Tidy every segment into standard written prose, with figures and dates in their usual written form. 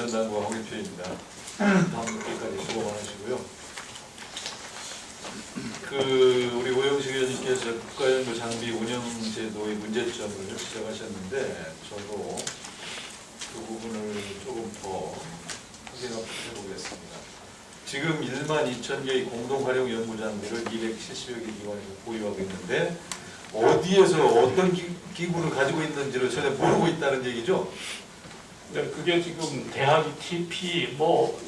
인턴당과 황일표입니다. 다음 기회까지 수고 많으시고요. 우리 오영식 의원님께서 국가연구 장비 운영제도의 문제점을 지적하셨는데 저도 그 부분을 조금 더 확인해 보겠습니다. 지금 12,000개의 공동활용 연구장비를 270여 개 기관에서 보유하고 있는데 어디에서 어떤 기구를 가지고 있는지를 전혀 모르고 있다는 얘기죠? 네, 그게 지금 대학이 TP,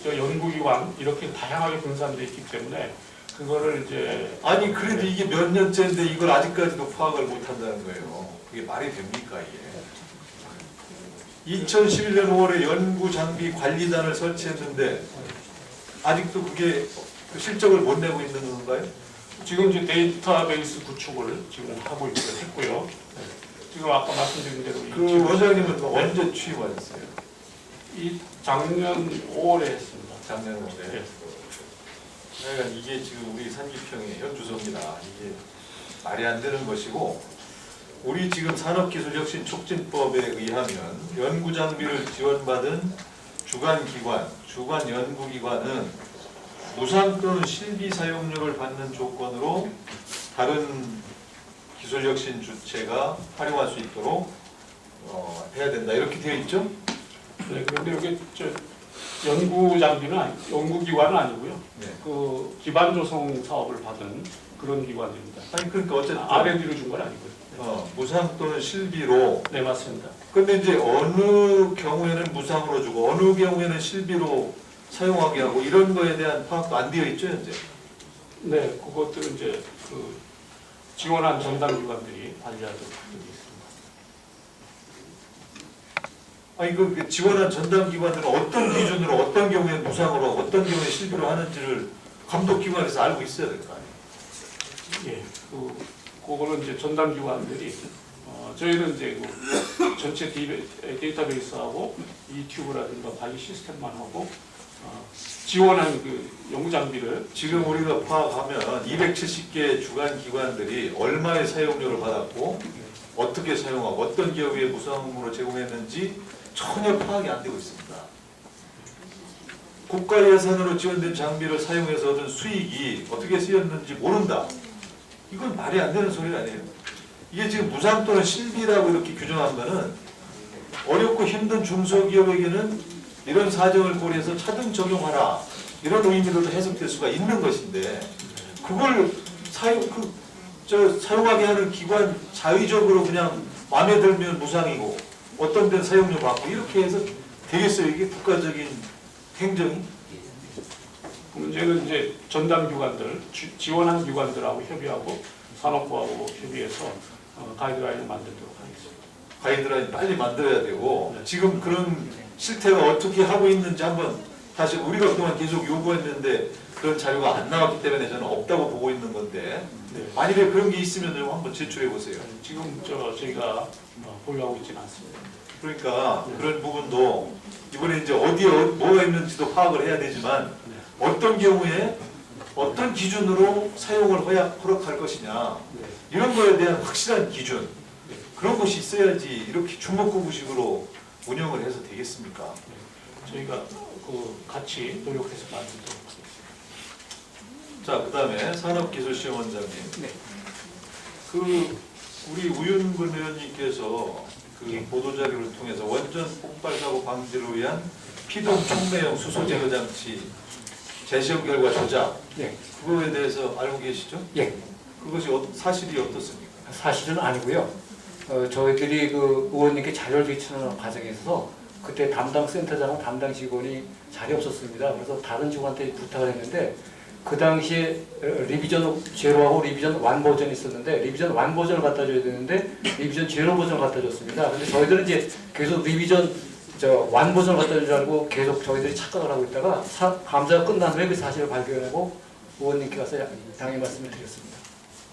연구기관 이렇게 다양하게 분산되어 있기 때문에 그거를 이제 아니 그래도 이게 몇 년째인데 이걸 아직까지도 파악을 못한다는 거예요. 그게 말이 됩니까 이게? 2011년 5월에 연구장비 관리단을 설치했는데 아직도 그게 실적을 못 내고 있는 건가요? 지금 이제 데이터베이스 구축을 지금 하고 했고요. 지금 아까 말씀드린 대로 그 원장님은 언제 취임하셨어요? 이 작년 5월에 했습니다. 작년 5월에. 네. 그러니까 이게 지금 우리 산기평의 현 주소입니다. 이게 말이 안 되는 것이고 우리 지금 산업기술혁신촉진법에 의하면 연구장비를 지원받은 주관기관, 주관연구기관은 무상 또는 실비 사용료를 받는 조건으로 다른 기술혁신 주체가 활용할 수 있도록 해야 된다. 이렇게 되어 있죠? 네, 그런데 여기 연구기관은 아니고요. 네. 그 기반 조성 사업을 받은 그런 기관입니다. 아니 그러니까 어쨌든 R&D로 준 건 아니고요. 무상 또는 실비로. 네, 맞습니다. 근데 이제 어느 경우에는 무상으로 주고 어느 경우에는 실비로 사용하게 하고 이런 거에 대한 파악도 안 되어 있죠 현재? 네, 그것들은 이제 그 지원한 전담 기관들이 관리하도록 되어 있습니다. 아니 그 지원한 전담 기관들은 어떤 기준으로 어떤 경우에 무상으로 하고 어떤 경우에 실비로 하는지를 감독기관에서 알고 있어야 될 거 아니에요? 예, 그거는 이제 전담 기관들이 저희는 이제 그 전체 데이터베이스하고 유튜브라든가 관리 시스템만 하고 지원한 그 연구 장비를 지금 우리가 파악하면 270개 주관 기관들이 얼마의 사용료를 받았고 어떻게 사용하고 어떤 기업에 무상으로 제공했는지 전혀 파악이 안 되고 있습니다. 국가 예산으로 지원된 장비를 사용해서 얻은 수익이 어떻게 쓰였는지 모른다. 이건 말이 안 되는 소리 아니에요. 이게 지금 무상 또는 실비라고 이렇게 규정한 거는 어렵고 힘든 중소기업에게는 이런 사정을 고려해서 차등 적용하라. 이런 의미로도 해석될 수가 있는 것인데 그걸 사용하게 하는 기관 자의적으로 그냥 마음에 들면 무상이고 어떤 데는 사용료 받고 이렇게 해서 되겠어요? 이게 국가적인 행정이? 문제는 이제 전담 기관들, 지원한 기관들하고 협의하고 산업부하고 협의해서 가이드라인을 만들도록 하겠습니다. 가이드라인 빨리 만들어야 되고 네. 지금 그런 실태가 어떻게 하고 있는지 한번 다시 우리가 그동안 계속 요구했는데 그런 자료가 안 나왔기 때문에 저는 없다고 보고 있는 건데 네. 만일에 그런 게 있으면 한번 제출해 보세요. 지금 저희가 보유하고 있지는 않습니다. 그러니까 네. 그런 부분도 이번에 이제 어디에 뭐가 있는지도 파악을 해야 되지만 네. 어떤 경우에 어떤 기준으로 사용을 허락할 것이냐 네. 이런 거에 대한 확실한 기준 네. 그런 것이 있어야지 이렇게 주먹구구식으로 운영을 해서 되겠습니까? 저희가 같이 노력해서 만들도록 하겠습니다. 자, 그 다음에 산업기술시험원장님. 네. 우리 우윤근 의원님께서 보도자료를 통해서 원전 폭발 사고 방지를 위한 피동 촉매형 수소 제거 장치 재시험 결과 조작. 네. 그거에 대해서 알고 계시죠? 예. 그것이 사실이 어떻습니까? 사실은 아니고요. 저희들이 그 의원님께 자료를 제출하는 과정에서 그때 담당 센터장은 담당 직원이 자리 없었습니다. 그래서 다른 직원한테 부탁을 했는데 그 당시에 리비전 제로하고 리비전 1 버전이 있었는데 리비전 1 버전을 갖다 줘야 되는데 리비전 제로 버전을 갖다 줬습니다. 근데 저희들은 이제 계속 리비전 1 버전을 갖다 준 줄 알고 계속 저희들이 착각을 하고 있다가 감사가 끝난 후에 그 사실을 발견하고 의원님께 가서 당의 말씀을 드렸습니다.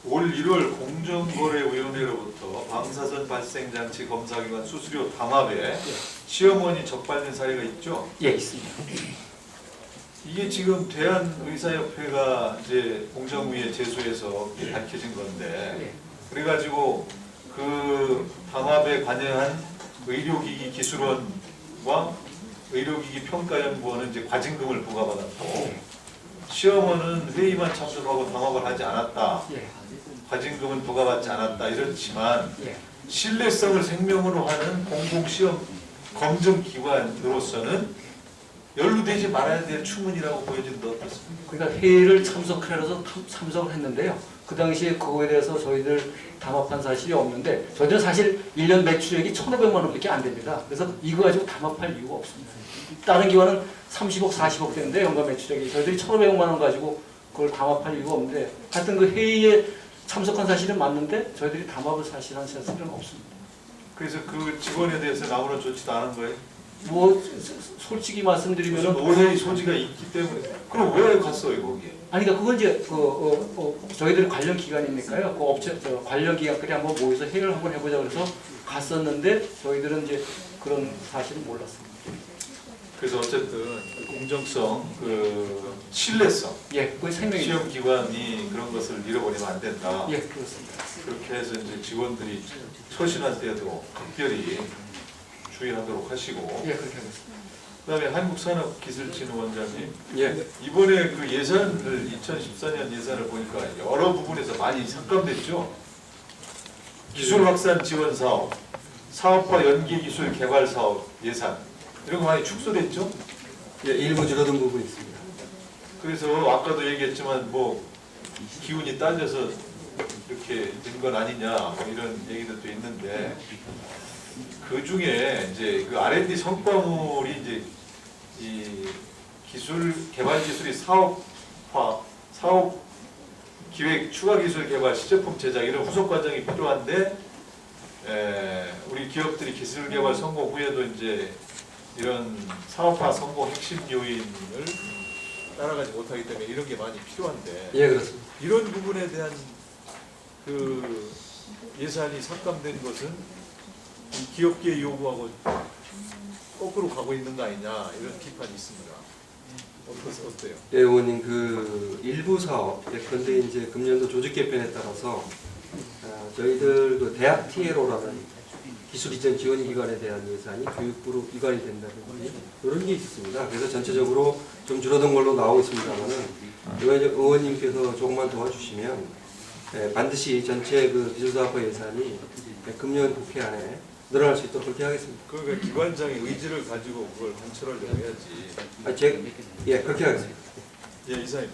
올 1월 공정거래위원회로부터 방사선 발생장치 검사기관 수수료 담합에 시험원이 적발된 사례가 있죠? 예, 있습니다. 이게 지금 대한의사협회가 이제 공정위에 제소해서 밝혀진 건데 그래가지고 그 담합에 관여한 의료기기 기술원과 의료기기 평가연구원은 이제 과징금을 부과받았고 시험원은 회의만 참석하고 담합을 하지 않았다. 예. 과징금은 부과받지 않았다. 이렇지만 예. 신뢰성을 생명으로 하는 공공시험 검증기관으로서는 연루되지 말아야 될 추문이라고 보여지는데 어떻습니까? 그러니까 회의를 참석해서 참석을 했는데요. 그 당시에 그거에 대해서 저희들 담합한 사실이 없는데 저희들은 사실 1년 매출액이 1,500만 원밖에 안 됩니다. 그래서 이거 가지고 담합할 이유가 없습니다. 다른 기관은 30억, 40억 되는데 연간 매출액이 저희들이 1,500만 원 가지고 그걸 담합할 이유가 없는데 하여튼 그 회의에 참석한 사실은 맞는데 저희들이 담합을 사실한 사실은 없습니다. 그래서 그 직원에 대해서 아무런 조치도 안 한 거예요? 뭐 솔직히 무슨 말씀드리면은 오해의 소지가 있기 때문에. 그럼 왜 갔어요 거기에? 아니 그러니까 그건 이제 저희들은 관련 기관이니까요. 그 업체 관련 기관끼리 한번 모여서 회의를 한번 해보자 그래서 갔었는데 저희들은 이제 그런 사실은 몰랐습니다. 그래서 어쨌든 공정성, 그 신뢰성, 예, 그게 생명이. 시험 기관이 그런 것을 잃어버리면 안 된다. 예, 그렇습니다. 그렇게 해서 이제 직원들이 처신할 때도 각별히 주의하도록 하시고. 예, 그렇게 하겠습니다. 그다음에 한국산업기술진흥원장님, 예, 이번에 그 예산을 2014년 예산을 보니까 여러 부분에서 많이 삭감됐죠. 기술 확산 지원 사업, 사업화 연계 기술 개발 사업 예산 이런 거 많이 축소됐죠. 예, 일부 줄어든 부분이 있습니다. 그래서 아까도 얘기했지만 뭐 기운이 딸려서 이렇게 된 건 아니냐 뭐 이런 얘기들도 있는데 그 중에 이제 그 R&D 성과물이 이제 이 기술 개발 기술이 사업화, 사업 기획, 추가 기술 개발, 시제품 제작 이런 후속 과정이 필요한데 우리 기업들이 기술 개발 성공 후에도 이제 이런 사업화 성공 핵심 요인을 따라가지 못하기 때문에 이런 게 많이 필요한데 예, 그렇습니다. 이런 부분에 대한 그 예산이 삭감된 것은 이 기업계의 요구하고 거꾸로 가고 있는 거 아니냐 이런 비판이 있습니다. 어때요? 예, 의원님 그 일부 사업, 그런데 이제 금년도 조직 개편에 따라서 저희들 그 대학 TLO라는 기술 이전 지원 기관에 대한 예산이 교육부로 이관이 된다든지 이런 게 있었습니다. 그래서 전체적으로 좀 줄어든 걸로 나오고 있습니다만은 의원님께서 조금만 도와주시면 반드시 전체 그 기술사업화 예산이 금년 국회 안에 늘어날 수 있도록 그렇게 하겠습니다. 그러니까 기관장의 의지를 가지고 그걸 관철하려고 해야지. 예, 그렇게 하겠습니다. 예, 이사님.